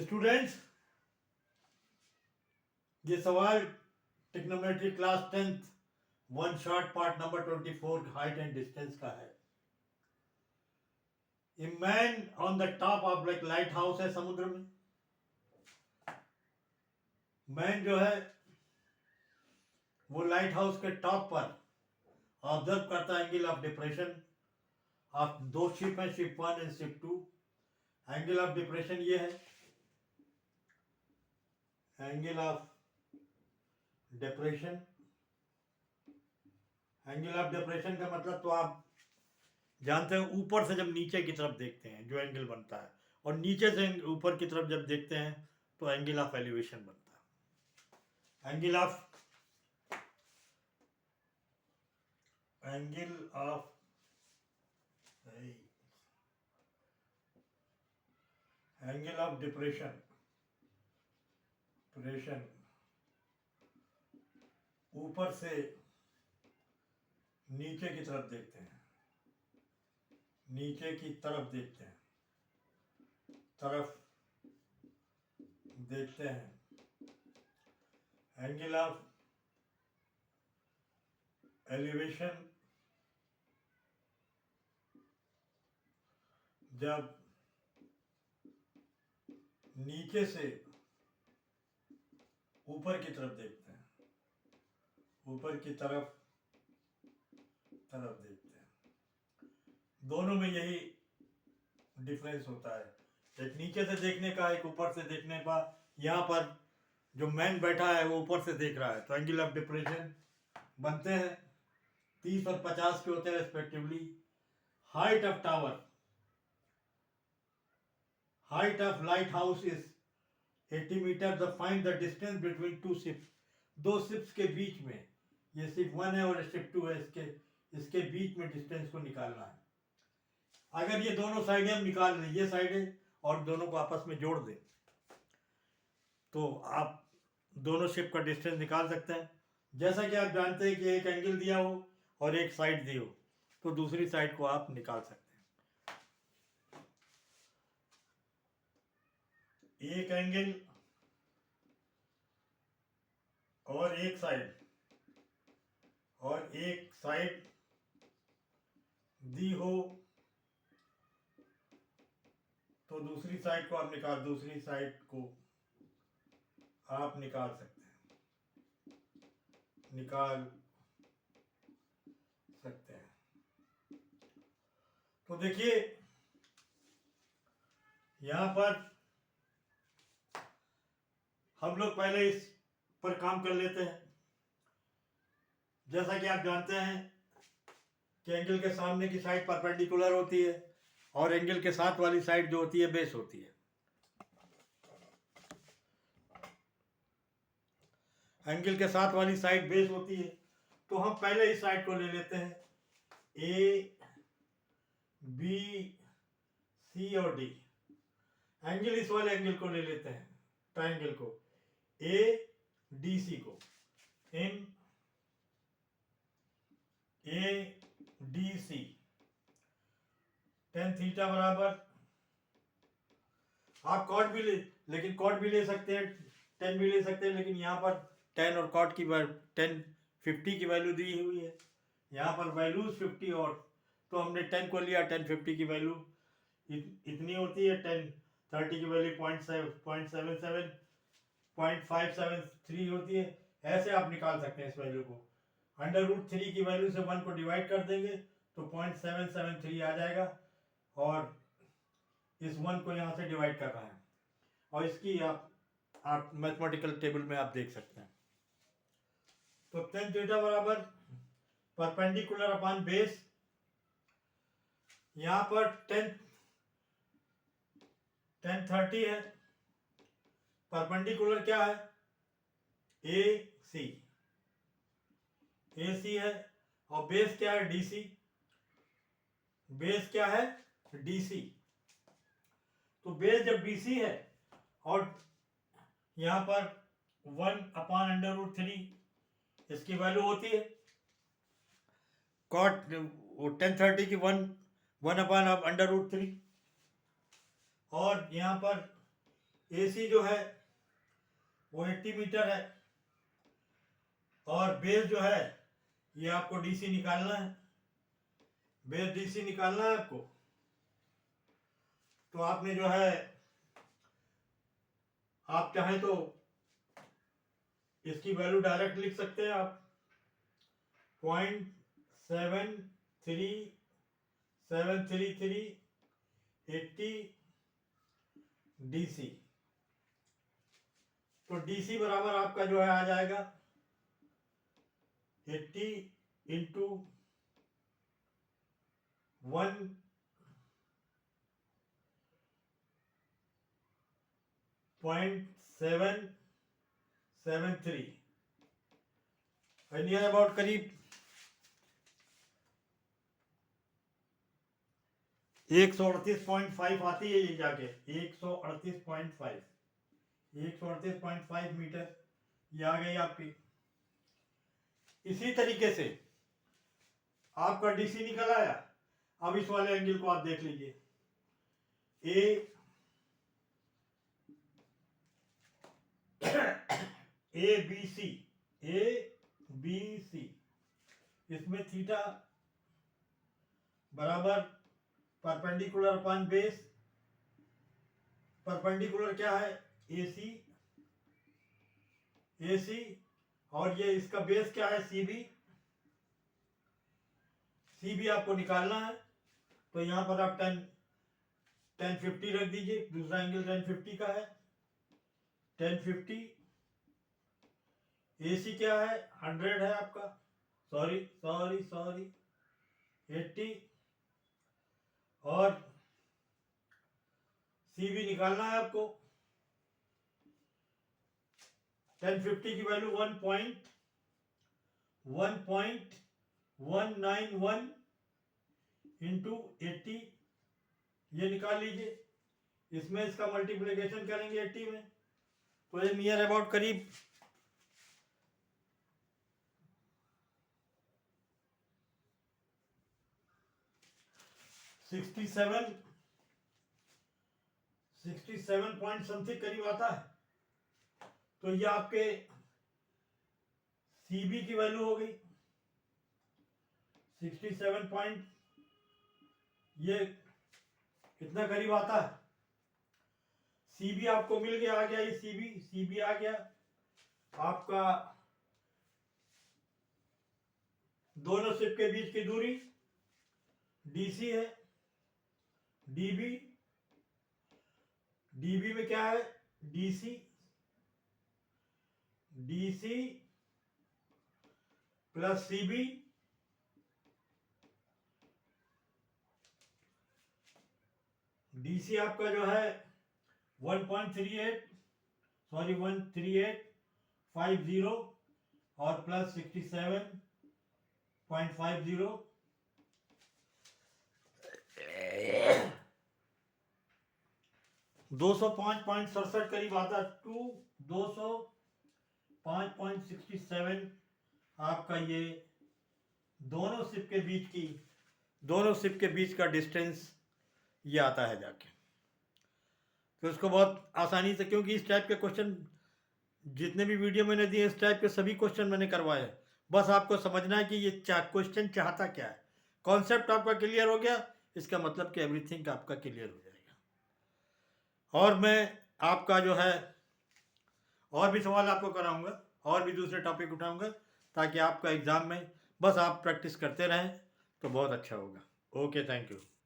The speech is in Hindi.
स्टूडेंट्स, ये सवाल trigonometry class 10th one short part number 24 height and distance का है। A man on the top of like light house है समुद्र में। मैन जो है वो लाइट हाउस के टॉप पर ऑब्जर्व करता है एंगल ऑफ डिप्रेशन ऑफ दो शिप है, ship 1 and ship 2। Angle of depression ये है, angle of depression. Angle of depression का मतलब तो आप जानते हैं, ऊपर से जब नीचे की तरफ देखते हैं जो एंगल बनता है, और नीचे से ऊपर की तरफ जब देखते हैं तो एंगल ऑफ एलिवेशन बनता है। Angle of angle of depression ऊपर से नीचे की तरफ देखते हैं, नीचे की तरफ देखते हैं। एंगल ऑफ एलिवेशन जब नीचे से ऊपर की तरफ देखते हैं, ऊपर की तरफ देखते हैं। दोनों में यही डिफरेंस होता है, एक नीचे से देखने का, एक ऊपर से देखने का। यहाँ पर जो मैन बैठा है वो ऊपर से देख रहा है, तो एंगल ऑफ डिप्रेशन बनते हैं 30 और 50 के होते हैं respectively. Height of tower, height of lighthouse is 80 metre. The find the distance between two ships. दो शिप्स के बीच में, ये शिप 1 है और शिप 2 है, इसके बीच में डिस्टेंस को निकालना है। अगर ये दोनों साइडें हम निकाल लें, ये साइडें और दोनों को आपस में जोड़ दें, तो आप दोनों शिप का डिस्टेंस निकाल सकते हैं। जैसा कि आप जानते हैं कि एक एंगल दिया हो और एक साइड दी हो, तो दूसरी साइड को आप निकाल सकते हैं। एक एंगल और एक साइड दी हो तो दूसरी साइड को आप निकाल सकते हैं। तो देखिए यहां पर हम लोग पहले इस पर काम कर लेते हैं। जैसा कि आप जानते हैं कि एंगल के सामने की साइड परपेंडिकुलर होती है और एंगल के साथ वाली साइड जो होती है बेस होती है। एंगल के साथ वाली साइड बेस होती है, तो हम पहले इस साइड को ले लेते हैं, ए बी सी और डी। एंगल इस वाले एंगल को ले लेते हैं, ट्रायंगल को, ए डी सी को, in A D C tan theta बराबर, आप कॉट भी लेकिन कॉट भी ले सकते हैं, टेन भी ले सकते हैं, लेकिन यहाँ पर टेन और कॉट की 50 की वैल्यू दी हुई है। यहाँ पर वैल्यूज 50 और, तो हमने 10 को लिया, 10 50 की वैल्यू इतनी होती है, 10 30 की वैल्यू 0.77 0.573 होती है। ऐसे आप निकाल सकते हैं इस वैल्यू को। √3 की वैल्यू से 1 को डिवाइड कर देंगे तो 0.773 आ जाएगा, और इस 1 को यहाँ से डिवाइड कर रहे हैं, और इसकी आप मैथमेटिकल टेबल में आप देख सकते हैं। तो tan थीटा बराबर परपेंडिकुलर अपॉन बेस, यहाँ पर 10 30 है, परपेंडिकुलर क्या है, ए सी है, और बेस क्या है, डीसी। तो बेस जब BC है और यहाँ पर 1/√3 इसकी वैल्यू होती है, कॉट 10 30 की 1/√3, और यहाँ पर AC जो है वो 80 मीटर है, और बेस जो है ये आपको DC निकालना है, बेस DC निकालना है आपको। तो आपने जो है, आप चाहें तो इसकी वैल्यू डायरेक्ट लिख सकते हैं आप, 0.73733 DC। तो DC बराबर आपका जो है आ जाएगा 80 इंटू 1.773, नियर अबाउट करीब 138.5 आती है ये जाके, 138.5 मीटर ये आ गई आपकी। इसी तरीके से आपका DC निकल आया। अब इस वाले एंगल को आप देख लीजिए, ए बी सी, इसमें थीटा बराबर परपेंडिकुलर अपॉन बेस। परपेंडिकुलर क्या है, AC, और ये इसका बेस क्या है, CB आपको निकालना है। तो यहाँ पर आप 1050 रख दीजिए, दूसरा एंगल 1050 का है, 1050। AC क्या है, 100 है आपका, सॉरी 80, और CB निकालना है आपको। 1050 की वैल्यू 1.191 इंटू 80, ये निकाल लीजिए। इसमें इसका मल्टीप्लिकेशन करेंगे 80 में, तो ये नियर अबाउट करीब 67 पॉइंट समथिंग करीब आता है। तो ये आपके CB की वैल्यू हो गई 67 पॉइंट, ये कितना करीब आता है। CB आपको मिल गया, आ गया ये CB आ गया आपका। दोनों शिप के बीच की दूरी DC है, DB में क्या है, DC प्लस CB, DC आपका जो है 13850 और प्लस 67.50, 205.67 करीब आता, 205.67 आपका ये दोनों शिप के बीच का डिस्टेंस ये आता है जाके। तो इसको बहुत आसानी से, क्योंकि इस टाइप के क्वेश्चन जितने भी वीडियो मैंने दिए, इस टाइप के सभी क्वेश्चन मैंने करवाए। बस आपको समझना है कि ये क्वेश्चन चाहता क्या है। कॉन्सेप्ट आपका क्लियर हो गया, इसका मतलब कि एवरीथिंग आपका क्लियर हो जाएगा। और मैं आपका जो है और भी सवाल आपको कराऊंगा, और भी दूसरे टॉपिक उठाऊंगा, ताकि आपका एग्ज़ाम में बस आप प्रैक्टिस करते रहें तो बहुत अच्छा होगा। Okay, thank you.